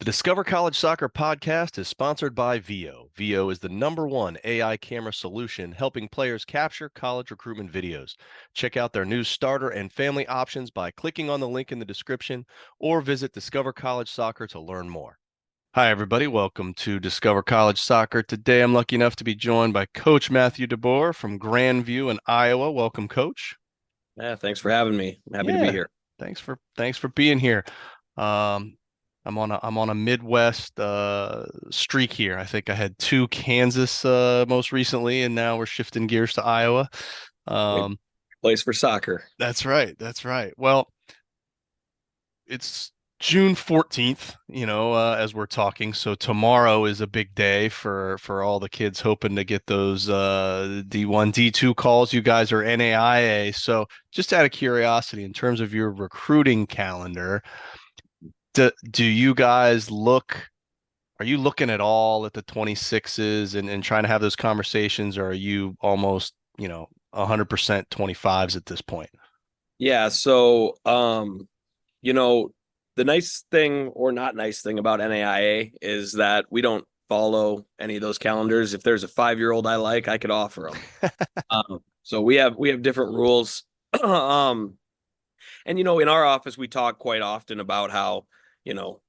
Discover College Soccer podcast is sponsored by VIO. VIO is the #1 AI camera solution helping players capture college recruitment videos. Check out their new starter and family options by clicking on the link in the description or visit Discover College Soccer to learn more. Hi, everybody. Welcome to Discover College Soccer. Today, I'm lucky enough to be joined by Coach Matthew DeBoer from Grandview in Iowa. Welcome, Coach. Yeah, thanks for having me. I'm happy to be Yeah, here. thanks for being here. Um, I'm on a Midwest streak here. I think I had two Kansas most recently, and now we're shifting gears to Iowa. Great Um, place for soccer. that's right. That's right. Well, it's June 14th, as we're talking. So tomorrow is a big day for all the kids hoping to get those D1, D2 calls. You guys are NAIA. So just out of curiosity, in terms of your recruiting calendar, do you guys are you looking at all at the 26s and trying to have those conversations, or are you almost, 100% 25s at this point? Yeah, so you know, the nice thing or not nice thing about NAIA is that we don't follow any of those calendars. If there's a 5-year-old I like, I could offer them. So we have different rules. um, and in our office we talk quite often about how, you know,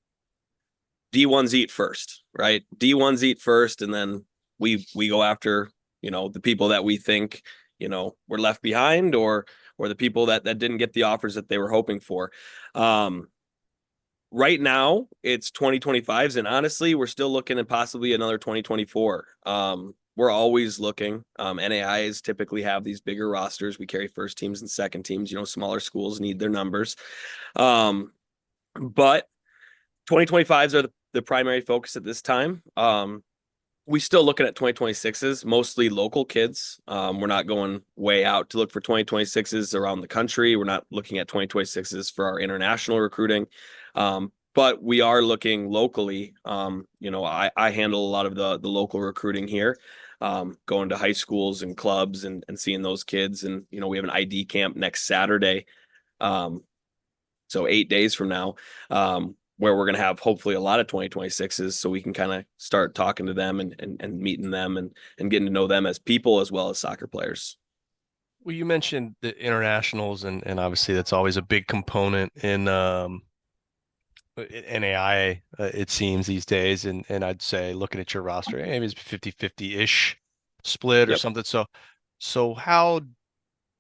D1s eat first, right? D1s eat first, and then we go after, the people that we think, were left behind or the people that didn't get the offers that they were hoping for. Um, right now it's 2025s, and honestly, we're still looking at possibly another 2024. We're always looking. NAIs typically have these bigger rosters. We carry first teams and second teams. Smaller schools need their numbers. But 2025s are the primary focus at this time. We still looking at 2026s, mostly local kids. We're not going way out to look for 2026s around the country. We're not looking at 2026s for our international recruiting. But we are looking locally. I handle a lot of the local recruiting here, going to high schools and clubs and seeing those kids. And, we have an ID camp next Saturday. So 8 days from now, where we're going to have hopefully a lot of 2026s, so we can kind of start talking to them and meeting them and getting to know them as people as well as soccer players. Well, you mentioned the internationals, and obviously that's always a big component in NAIA, it seems these days. And I'd say looking at your roster, maybe it's 50-50-ish split or Yep. something. So how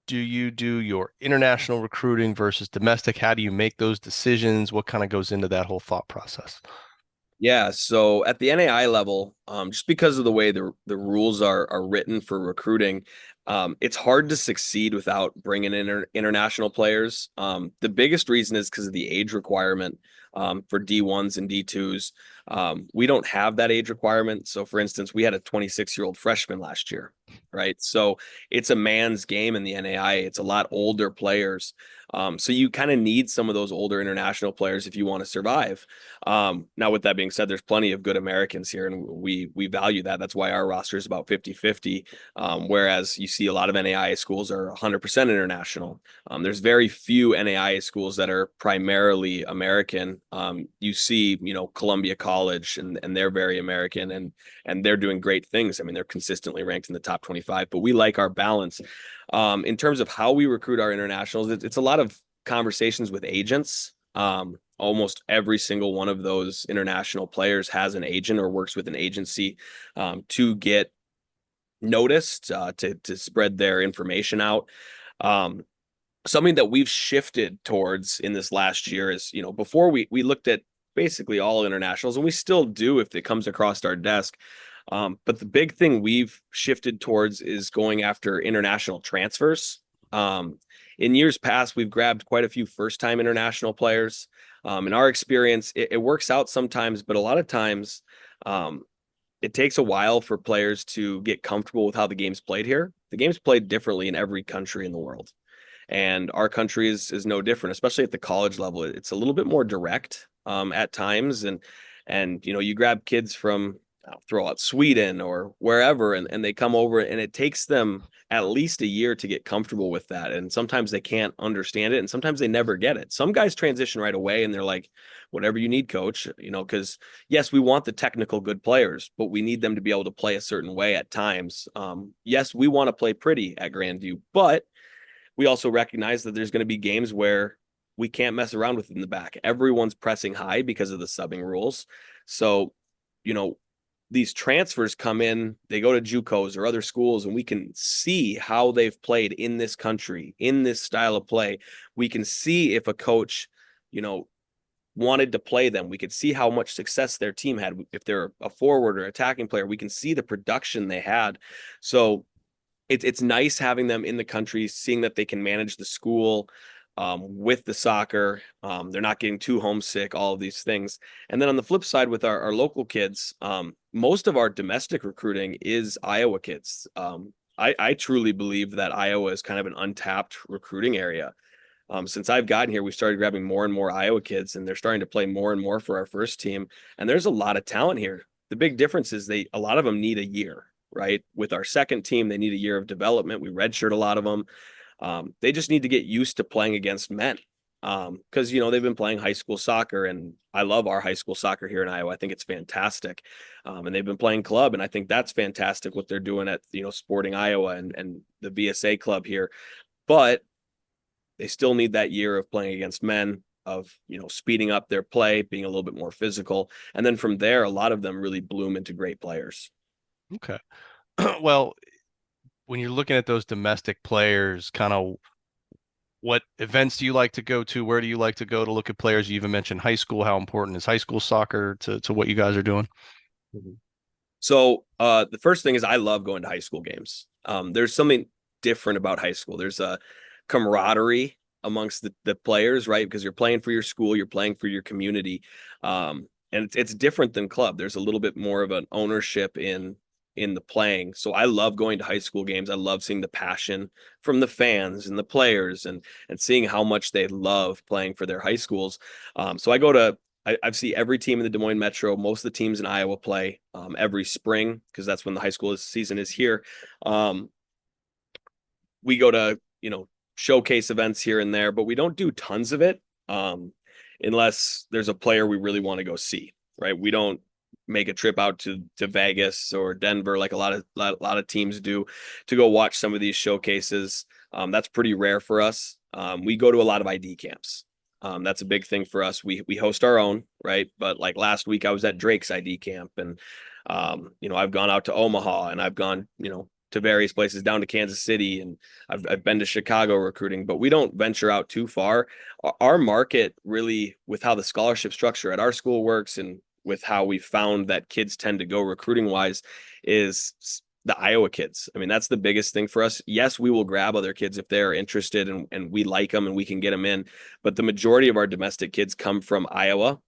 do you do your international recruiting versus domestic? How do you make those decisions? What kind of goes into that whole thought process? Yeah, so at the NAI level, just because of the way the rules are written for recruiting, it's hard to succeed without bringing in international players. The biggest reason is because of the age requirement for D1s and D2s. We don't have that age requirement. So, for instance, we had a 26-year-old freshman last year, right? So it's a man's game in the NAI. It's a lot older players. So you kind of need some of those older international players if you want to survive. Now, with that being said, there's plenty of good Americans here, and we value that. That's why our roster is about 50-50, whereas you see a lot of NAIA schools are 100% international. There's very few NAIA schools that are primarily American. You see, Columbia College, and they're very American, and they're doing great things. I mean, they're consistently ranked in the top 25, but we like our balance. In terms of how we recruit our internationals, it's a lot of conversations with agents. Almost every single one of those international players has an agent or works with an agency to get noticed, to spread their information out. Something that we've shifted towards in this last year is, before we looked at basically all internationals, and we still do if it comes across our desk. But the big thing we've shifted towards is going after international transfers. In years past, we've grabbed quite a few first-time international players. In our experience, it works out sometimes, but a lot of times it takes a while for players to get comfortable with how the game's played here. The game's played differently in every country in the world. And our country is no different, especially at the college level. It's a little bit more direct at times. And you grab kids from I'll throw out Sweden or wherever, and they come over, and it takes them at least a year to get comfortable with that. And sometimes they can't understand it, and sometimes they never get it. Some guys transition right away and they're like, whatever you need, coach, because yes, we want the technical good players, but we need them to be able to play a certain way at times. Yes, we want to play pretty at Grandview, but we also recognize that there's going to be games where we can't mess around with in the back. Everyone's pressing high because of the subbing rules. So, you know, these transfers come in, they go to JUCOs or other schools, and we can see how they've played in this country, in this style of play. We can see if a coach, you know, wanted to play them. We could see how much success their team had. If they're a forward or attacking player, we can see the production they had. So it's nice having them in the country, seeing that they can manage the school with the soccer. They're not getting too homesick, all of these things. And then on the flip side, with our local kids, most of our domestic recruiting is Iowa kids. I truly believe that Iowa is kind of an untapped recruiting area. Since I've gotten here, we've started grabbing more and more Iowa kids, and they're starting to play more and more for our first team. And there's a lot of talent here. The big difference is a lot of them need a year, right? With our second team, they need a year of development. We redshirt a lot of them. They just need to get used to playing against men. Because they've been playing high school soccer, and I love our high school soccer here in Iowa. I think it's fantastic. And they've been playing club, and I think that's fantastic what they're doing at Sporting Iowa and the VSA club here. But they still need that year of playing against men, of speeding up their play, being a little bit more physical, and then from there, a lot of them really bloom into great players. Okay. Well, when you're looking at those domestic players, kind of what events do you like to go to? Where do you like to go to look at players? You even mentioned high school. How important is high school soccer to what you guys are doing? So the first thing is I love going to high school games. There's something different about high school. There's a camaraderie amongst the players, right? Because you're playing for your school, you're playing for your community. And it's different than club. There's a little bit more of an ownership in the playing. So I love going to high school games. I love seeing the passion from the fans and the players, and seeing how much they love playing for their high schools. So I see every team in the Des Moines Metro. Most of the teams in Iowa play every spring, because that's when the high school season is here. Um, we go to showcase events here and there, but we don't do tons of it unless there's a player we really want to go see. Right? We don't make a trip out to Vegas or Denver like a lot of teams do to go watch some of these showcases. That's pretty rare for us. We go to a lot of ID camps. That's a big thing for us. We host our own, right? But like last week, I was at Drake's ID camp, and I've gone out to Omaha, and I've gone to various places down to Kansas City, and I've been to Chicago recruiting, but we don't venture out too far. Our market really, with how the scholarship structure at our school works, and with how we found that kids tend to go recruiting wise, is the Iowa kids. I mean, that's the biggest thing for us. Yes, we will grab other kids if they're interested, and we like them and we can get them in. But the majority of our domestic kids come from Iowa.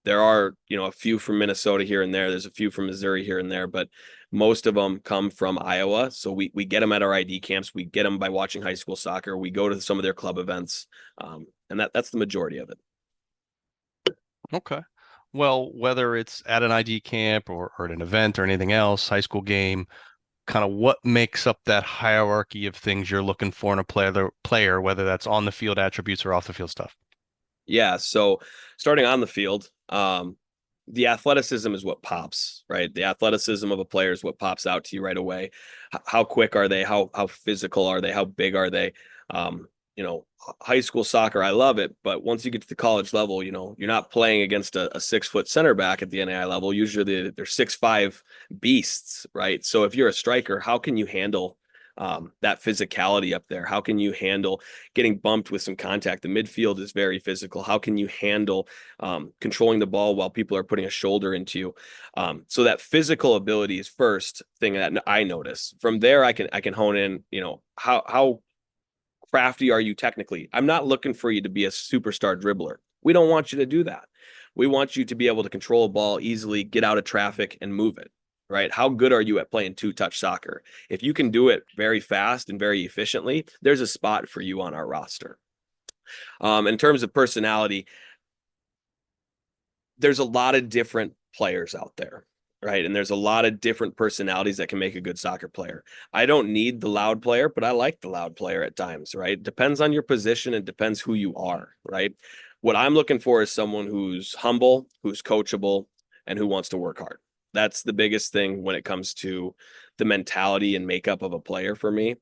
There are, a few from Minnesota here and there. There's a few from Missouri here and there, but most of them come from Iowa. So we get them at our ID camps. We get them by watching high school soccer. We go to some of their club events. And that's the majority of it. Okay. Well, whether it's at an ID camp or at an event or anything else, high school game, kind of what makes up that hierarchy of things you're looking for in a player, whether that's on the field attributes or off the field stuff. Yeah. So starting on the field, the athleticism is what pops, right? The athleticism of a player is what pops out to you right away. How quick are they? How physical are they? How big are they? Um, High school soccer, I love it, but once you get to the college level, you're not playing against a 6 foot center back at the NAI level. Usually they're 6'5" beasts, right? So if you're a striker, how can you handle that physicality up there? How can you handle getting bumped with some contact? The midfield is very physical. How can you handle controlling the ball while people are putting a shoulder into you? So that physical ability is first thing that I notice. From there, I can hone in. How crafty are you technically? I'm not looking for you to be a superstar dribbler. We don't want you to do that. We want you to be able to control a ball easily, get out of traffic, and move it. Right? How good are you at playing two-touch soccer? If you can do it very fast and very efficiently, there's a spot for you on our roster. In terms of personality, there's a lot of different players out there. right? And there's a lot of different personalities that can make a good soccer player. I don't need the loud player, but I like the loud player at times, right? Depends on your position and depends who you are, right? What I'm looking for is someone who's humble, who's coachable, and who wants to work hard. That's the biggest thing when it comes to the mentality and makeup of a player for me.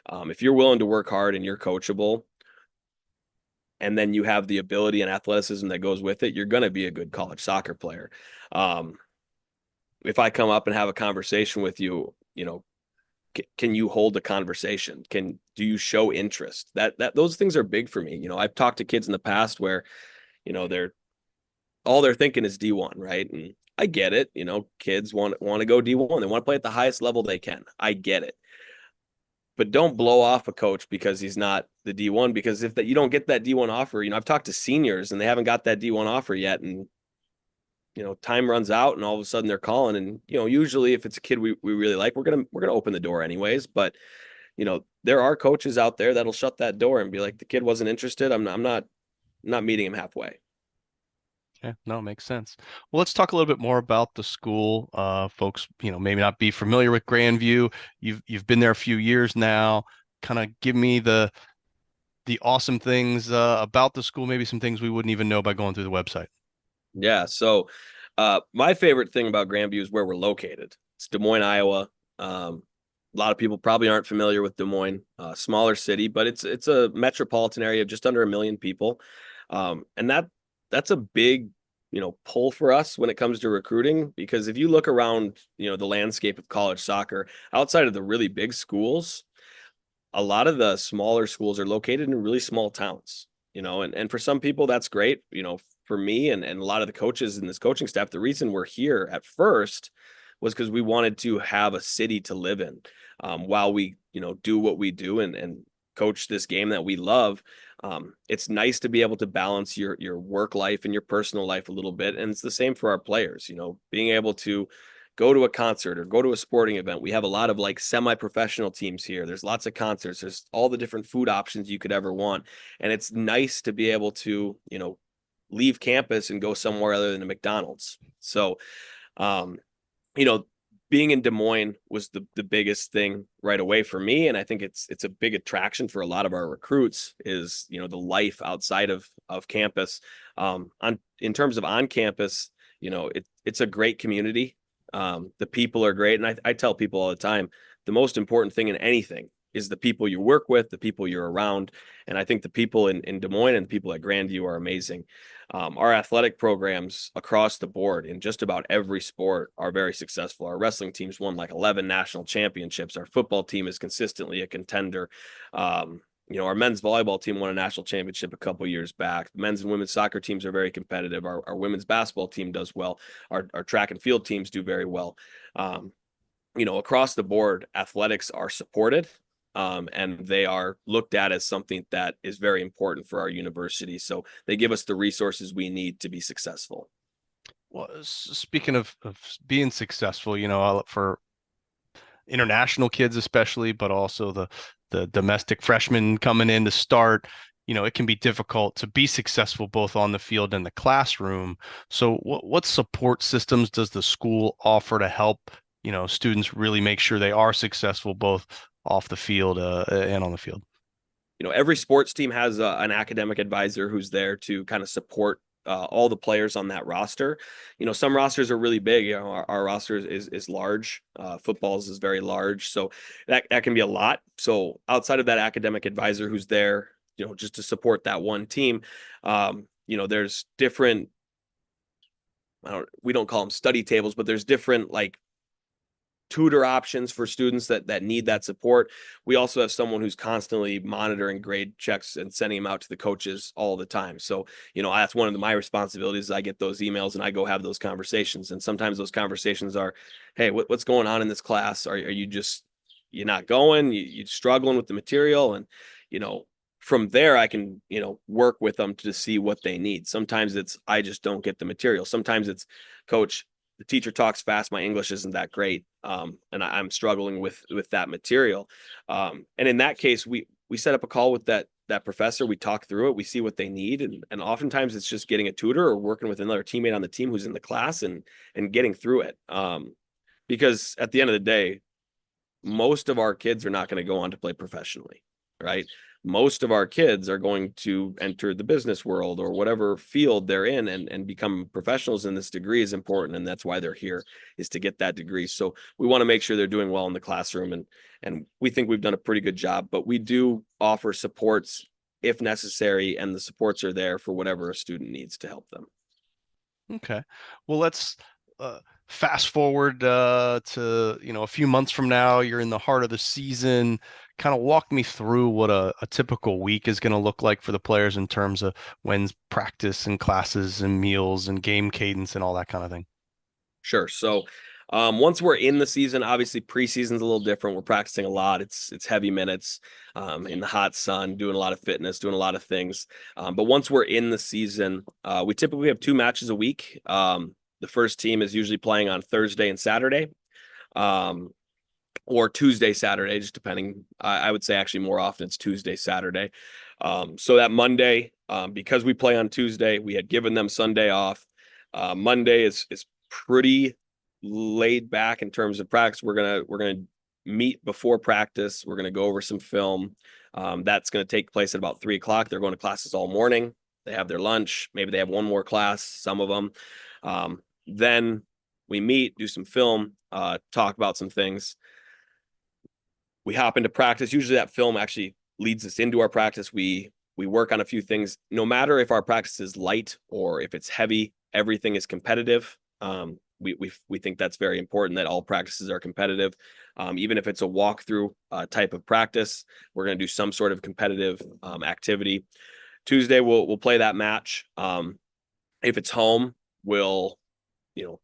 If you're willing to work hard and you're coachable, and then you have the ability and athleticism that goes with it, you're going to be a good college soccer player. Um, if I come up and have a conversation with you, can you hold a conversation? Do you show interest? That those things are big for me. I've talked to kids in the past where, they're all they're thinking is D1, right? And I get it. Kids want to go D1. They want to play at the highest level they can. I get it. But don't blow off a coach because he's not the D1, because if that you don't get that D1 offer, I've talked to seniors and they haven't got that D1 offer yet, and time runs out and all of a sudden they're calling. And usually if it's a kid we really like, we're gonna open the door anyways. But there are coaches out there that'll shut that door and be like, the kid wasn't interested. I'm not meeting him halfway. Yeah, no, makes sense. Well, let's talk a little bit more about the school. Folks, maybe not be familiar with Grandview. You've been there a few years now. Kind of give me the awesome things about the school, maybe some things we wouldn't even know by going through the website. Yeah. So my favorite thing about Grandview is where we're located. It's Des Moines, Iowa. A lot of people probably aren't familiar with Des Moines, smaller city, but it's a metropolitan area of just under 1 million people. And that's a big, pull for us when it comes to recruiting, because if you look around, the landscape of college soccer outside of the really big schools, a lot of the smaller schools are located in really small towns, and for some people that's great. For me and a lot of the coaches in this coaching staff, the reason we're here at first was because we wanted to have a city to live in, while we, do what we do and coach this game that we love. It's nice to be able to balance your work life and your personal life a little bit. And it's the same for our players, being able to go to a concert or go to a sporting event. We have a lot of like semi-professional teams here. There's lots of concerts. There's all the different food options you could ever want. And it's nice to be able to, leave campus and go somewhere other than a McDonald's. So, um, you know, being in Des Moines was the biggest thing right away for me. And I think it's a big attraction for a lot of our recruits is, the life outside of campus. In terms of on campus, it's a great community. The people are great. And I tell people all the time, the most important thing in anything is the people you work with, the people you're around. And I think the people in Des Moines and the people at Grandview are amazing. Our athletic programs across the board in just about every sport are very successful. Our wrestling team's won like 11 national championships. Our football team is consistently a contender. Our men's volleyball team won a national championship a couple years back. The men's and women's soccer teams are very competitive. Our women's basketball team does well. Our track and field teams do very well. Across the board, athletics are supported, and they are looked at as something that is very important for our university. So they give us the resources we need to be successful. Well, speaking of being successful, for international kids especially, but also the domestic freshmen coming in to start, it can be difficult to be successful both on the field and the classroom. So what support systems does the school offer to help, students really make sure they are successful both off the field and on the field? Every sports team has an academic advisor who's there to kind of support all the players on that roster. Some rosters are really big. Our roster is large. Football's is very large, so that can be a lot. So outside of that academic advisor who's there, just to support that one team, there's different. We don't call them study tables, but there's different like tutor options for students that need that support. We also have someone who's constantly monitoring grade checks and sending them out to the coaches all the time. So, that's one of my responsibilities. I get those emails and I go have those conversations. And sometimes those conversations are, hey, what's going on in this class? Are you just, you're not going, you're struggling with the material? And, from there, I can, work with them to see what they need. Sometimes it's, I just don't get the material. Sometimes it's, coach, the teacher talks fast, my English isn't that great, and I'm struggling with that material. And in that case, we set up a call with that that professor, we talk through it, we see what they need, and oftentimes it's just getting a tutor or working with another teammate on the team who's in the class and getting through it. Because at the end of the day, most of our kids are not going to go on to play professionally, right? Most of our kids are going to enter the business world or whatever field they're in and become professionals. And this degree is important. And that's why they're here, is to get that degree. So we want to make sure they're doing well in the classroom. And we think we've done a pretty good job, but we do offer supports if necessary. And the supports are there for whatever a student needs to help them. Okay. Well, let's uh, fast forward to, a few months from now. You're in the heart of the season. Kind of walk me through what a typical week is going to look like for the players in terms of when's practice and classes and meals and game cadence and all that kind of thing. Sure. So once we're in the season, obviously preseason's a little different. We're practicing a lot. It's heavy minutes in the hot sun, doing a lot of fitness, doing a lot of things. But once we're in the season, we typically have 2 matches a week. The first team is usually playing on Thursday and Saturday, or Tuesday, Saturday, just depending. I would say actually more often it's Tuesday, Saturday. So that Monday, because we play on Tuesday, we had given them Sunday off. Monday is pretty laid back in terms of practice. We're gonna meet before practice. We're gonna go over some film. That's gonna take place at about 3 o'clock. They're going to classes all morning. They have their lunch. Maybe they have one more class. Some of them. Then we meet, do some film, talk about some things. We hop into practice. Usually that film actually leads us into our practice. We work on a few things. No matter if our practice is light or if it's heavy, everything is competitive. We think that's very important, that all practices are competitive. Even if it's a walkthrough type of practice, we're going to do some sort of competitive activity. Tuesday we'll play that match. If it's home, we'll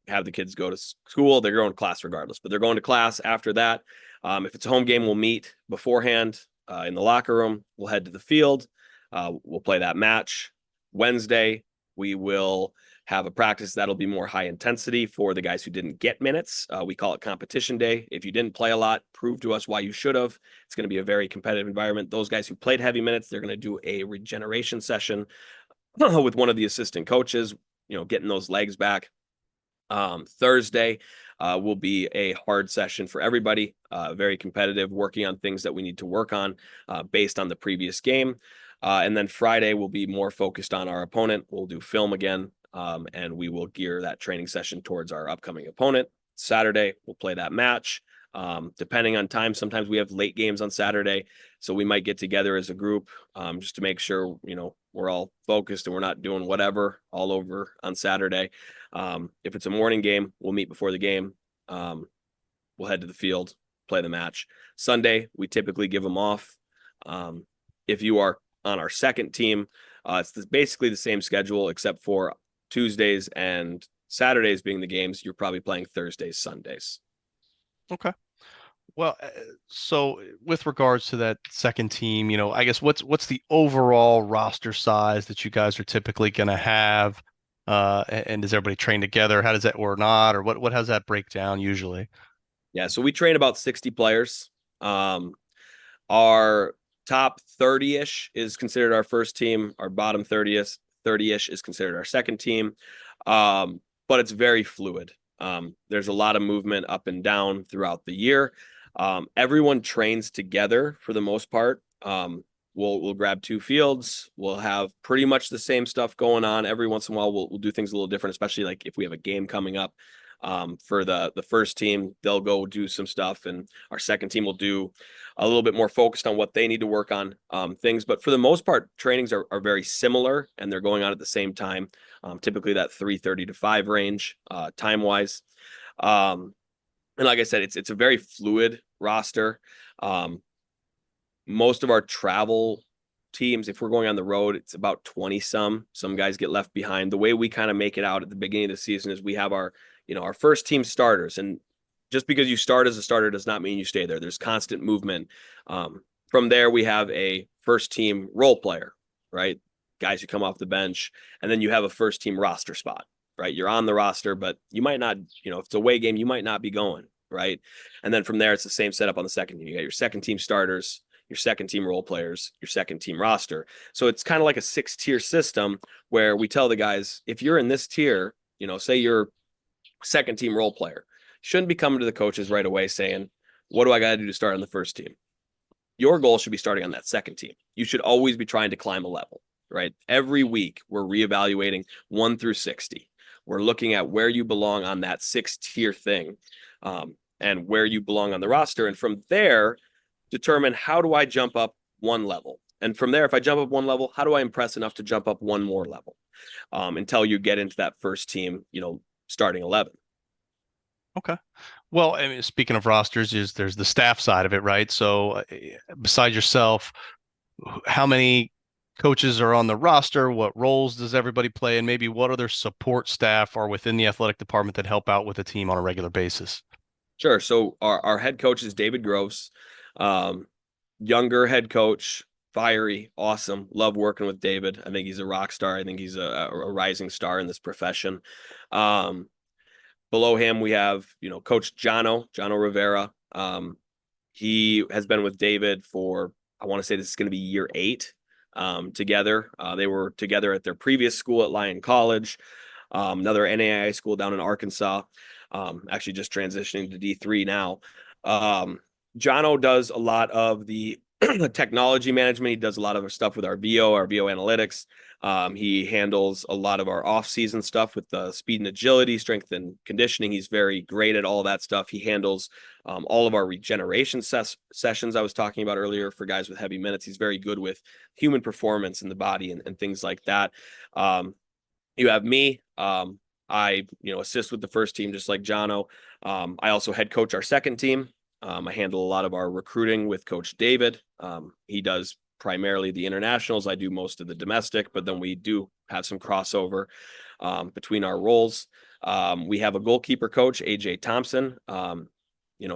have the kids go to school. They're going to class regardless, but they're going to class after that. If it's a home game, we'll meet beforehand in the locker room. We'll head to the field. We'll play that match. Wednesday, we will have a practice that'll be more high intensity for the guys who didn't get minutes. We call it competition day. If you didn't play a lot, prove to us why you should have. It's going to be a very competitive environment. Those guys who played heavy minutes, they're going to do a regeneration session with one of the assistant coaches, getting those legs back. Thursday will be a hard session for everybody, very competitive, working on things that we need to work on based on the previous game. And then Friday will be more focused on our opponent. We'll do film again, and we will gear that training session towards our upcoming opponent. Saturday, we'll play that match. Depending on time, sometimes we have late games on Saturday, so we might get together as a group just to make sure we're all focused and we're not doing whatever all over on Saturday. If it's a morning game, we'll meet before the game. We'll head to the field, play the match. Sunday, we typically give them off. If you are on our second team, it's basically the same schedule except for Tuesdays and Saturdays being the games. You're probably playing Thursdays, Sundays. Okay. Well, so with regards to that second team, I guess what's the overall roster size that you guys are typically going to have? And does everybody train together? How does that, or not, or what has that break down usually? Yeah, so we train about 60 players. Our top 30-ish is considered our first team. Our bottom 30-ish is considered our second team. But it's very fluid. There's a lot of movement up and down throughout the year. Everyone trains together for the most part. We'll grab 2 fields. We'll have pretty much the same stuff going on. Every once in a while, we'll do things a little different, especially like if we have a game coming up. For the first team, they'll go do some stuff, and our second team will do a little bit more focused on what they need to work on things. But for the most part, trainings are very similar, and they're going on at the same time. Typically that 3:30 to 5 range time wise. And like I said, it's a very fluid roster. Most of our travel teams, if we're going on the road, it's about 20 some. Some guys get left behind. The way we kind of make it out at the beginning of the season is we have our first team starters. And just because you start as a starter does not mean you stay there. There's constant movement. From there, we have a first team role player, right? Guys who come off the bench. And then you have a first team roster spot, right? You're on the roster, but you might not, if it's a away game, you might not be going, right? And then from there, it's the same setup on the second team. You got your second team starters, your second team role players, your second team roster. So it's kind of like a 6-tier system where we tell the guys, if you're in this tier, say you're second team role player, shouldn't be coming to the coaches right away saying, what do I got to do to start on the first team? Your goal should be starting on that second team. You should always be trying to climb a level, right? Every week, we're reevaluating 1 through 60. We're looking at where you belong on that 6-tier thing, and where you belong on the roster. And from there, determine, how do I jump up one level? And from there, if I jump up one level, how do I impress enough to jump up one more level, until you get into that first team, starting 11. Okay. Well, I mean, speaking of rosters, there's the staff side of it, right? So, besides yourself, how many coaches are on the roster? What roles does everybody play? And maybe what other support staff are within the athletic department that help out with the team on a regular basis? Sure. So our head coach is David Gross, um, younger head coach, fiery, awesome. Love working with David. I think he's a rock star. I think he's a rising star in this profession. Um, Below him, we have, Coach Jono Rivera. He has been with David for, I want to say this is going to be year 8, together. They were together at their previous school at Lyon College, another NAIA school down in Arkansas, actually just transitioning to D3 now. Jono does a lot of the technology management. He does a lot of our stuff with our VO analytics. He handles a lot of our off-season stuff with the speed and agility, strength and conditioning. He's very great at all that stuff. He handles all of our regeneration sessions I was talking about earlier for guys with heavy minutes. He's very good with human performance in the body and things like that. You have me. I assist with the first team just like Jono. I also head coach our second team. I handle a lot of our recruiting with Coach David. He does primarily the internationals. I do most of the domestic, but then we do have some crossover between our roles. We have a goalkeeper coach, AJ Thompson.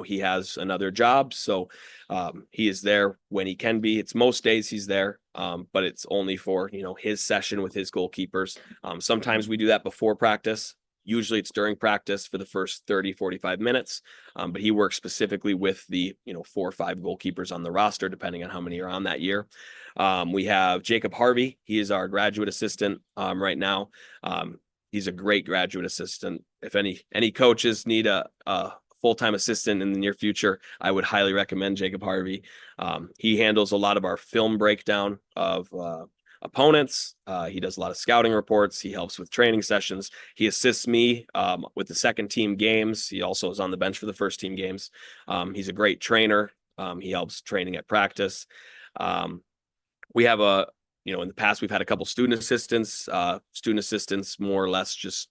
He has another job, so he is there when he can be. It's most days he's there, but it's only for his session with his goalkeepers. Sometimes we do that before practice. Usually it's during practice for the first 30, 45 minutes. But he works specifically with the, 4 or 5 goalkeepers on the roster, depending on how many are on that year. We have Jacob Harvey. He is our graduate assistant right now. He's a great graduate assistant. If any coaches need a full-time assistant in the near future, I would highly recommend Jacob Harvey. He handles a lot of our film breakdown of opponents. He does a lot of scouting reports. He helps with training sessions. He assists me with the second team games. He also is on the bench for the first team games. He's a great trainer. He helps training at practice. We have in the past, we've had a couple student assistants. Student assistants more or less just,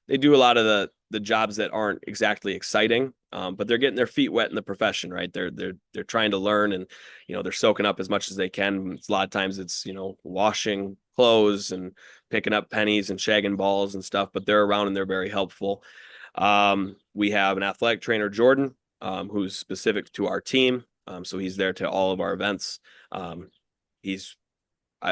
they do a lot of the jobs that aren't exactly exciting, but they're getting their feet wet in the profession, right? They're trying to learn, and they're soaking up as much as they can. A lot of times it's washing clothes and picking up pennies and shagging balls and stuff, but they're around and they're very helpful. We have an athletic trainer, Jordan, who's specific to our team, so he's there to all of our events.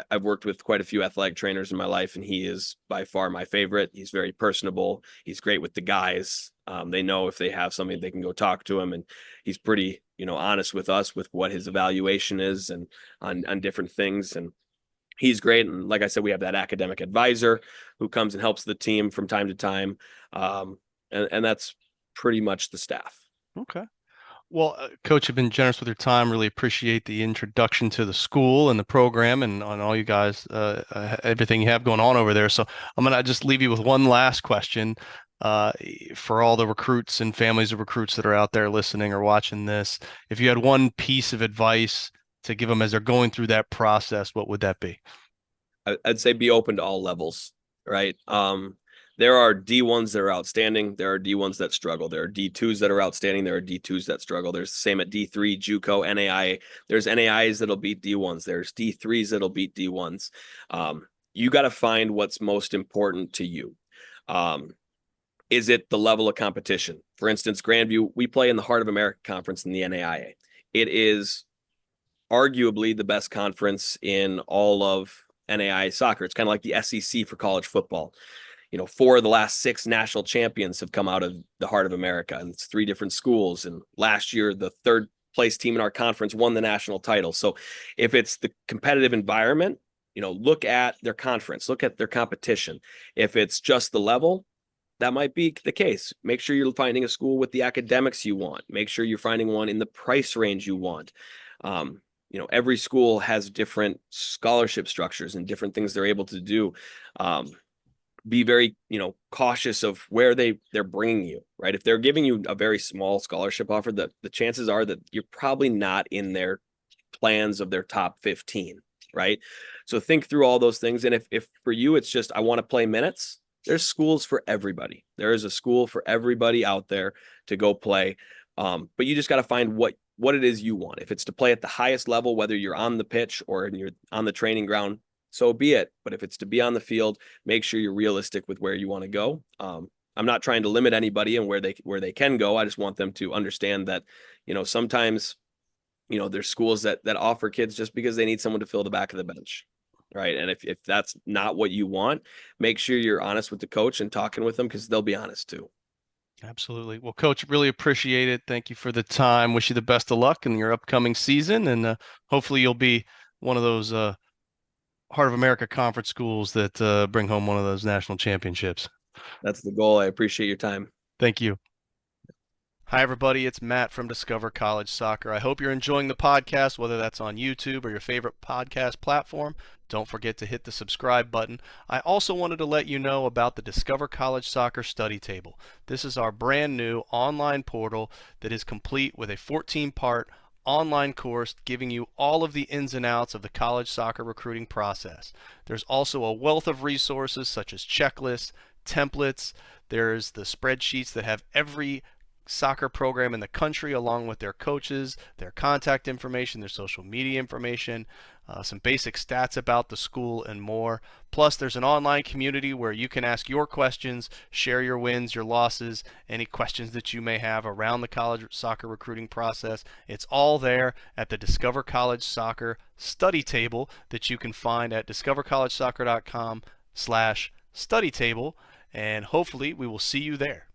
I've worked with quite a few athletic trainers in my life, and he is by far my favorite. He's very personable. He's great with the guys. They know if they have something, they can go talk to him, and he's pretty, honest with us with what his evaluation is and on different things. And he's great. And like I said, we have that academic advisor who comes and helps the team from time to time. And that's pretty much the staff. Okay. Well, Coach, you've been generous with your time. Really appreciate the introduction to the school and the program and on all you guys, everything you have going on over there. So I'm going to just leave you with one last question for all the recruits and families of recruits that are out there listening or watching this. If you had one piece of advice to give them as they're going through that process, what would that be? I'd say be open to all levels, right? There are D1s that are outstanding. There are D1s that struggle. There are D2s that are outstanding. There are D2s that struggle. There's the same at D3, JUCO, NAIA. There's NAIAs that'll beat D1s. There's D3s that'll beat D1s. You got to find what's most important to you. Is it the level of competition? For instance, Grandview, we play in the Heart of America Conference in the NAIA. It is arguably the best conference in all of NAIA soccer. It's kind of like the SEC for college football. 4 of the last 6 national champions have come out of the Heart of America, and it's 3 different schools. And last year, the third place team in our conference won the national title. So if it's the competitive environment, look at their conference, look at their competition. If it's just the level, that might be the case. Make sure you're finding a school with the academics you want. Make sure you're finding one in the price range you want. Every school has different scholarship structures and different things they're able to do. Be very, cautious of where they're bringing you, right? If they're giving you a very small scholarship offer, the chances are that you're probably not in their plans of their top 15, right? So think through all those things. And if for you, it's just, I want to play minutes, there's schools for everybody. There is a school for everybody out there to go play. But you just got to find what it is you want. If it's to play at the highest level, whether you're on the pitch or you're on the training ground, so be it. But if it's to be on the field, make sure you're realistic with where you want to go. I'm not trying to limit anybody and where they can go. I just want them to understand that, sometimes, there's schools that offer kids just because they need someone to fill the back of the bench. Right. And if that's not what you want, make sure you're honest with the coach and talking with them, because they'll be honest too. Absolutely. Well, Coach, really appreciate it. Thank you for the time. Wish you the best of luck in your upcoming season, and hopefully you'll be one of those Heart of America Conference schools that bring home one of those national championships. That's the goal. I appreciate your time. Thank you. Hi, everybody. It's Matt from Discover College Soccer. I hope you're enjoying the podcast, whether that's on YouTube or your favorite podcast platform. Don't forget to hit the subscribe button. I also wanted to let you know about the Discover College Soccer Study Table. This is our brand new online portal that is complete with a 14-part online course giving you all of the ins and outs of the college soccer recruiting process. There's also a wealth of resources such as checklists, templates. There's the spreadsheets that have every soccer program in the country along with their coaches, their contact information, their social media information, some basic stats about the school, and more. Plus, there's an online community where you can ask your questions, share your wins, your losses, any questions that you may have around the college soccer recruiting process. It's all there at the Discover College Soccer study table that you can find at discovercollegesoccer.com/study table, and hopefully we will see you there.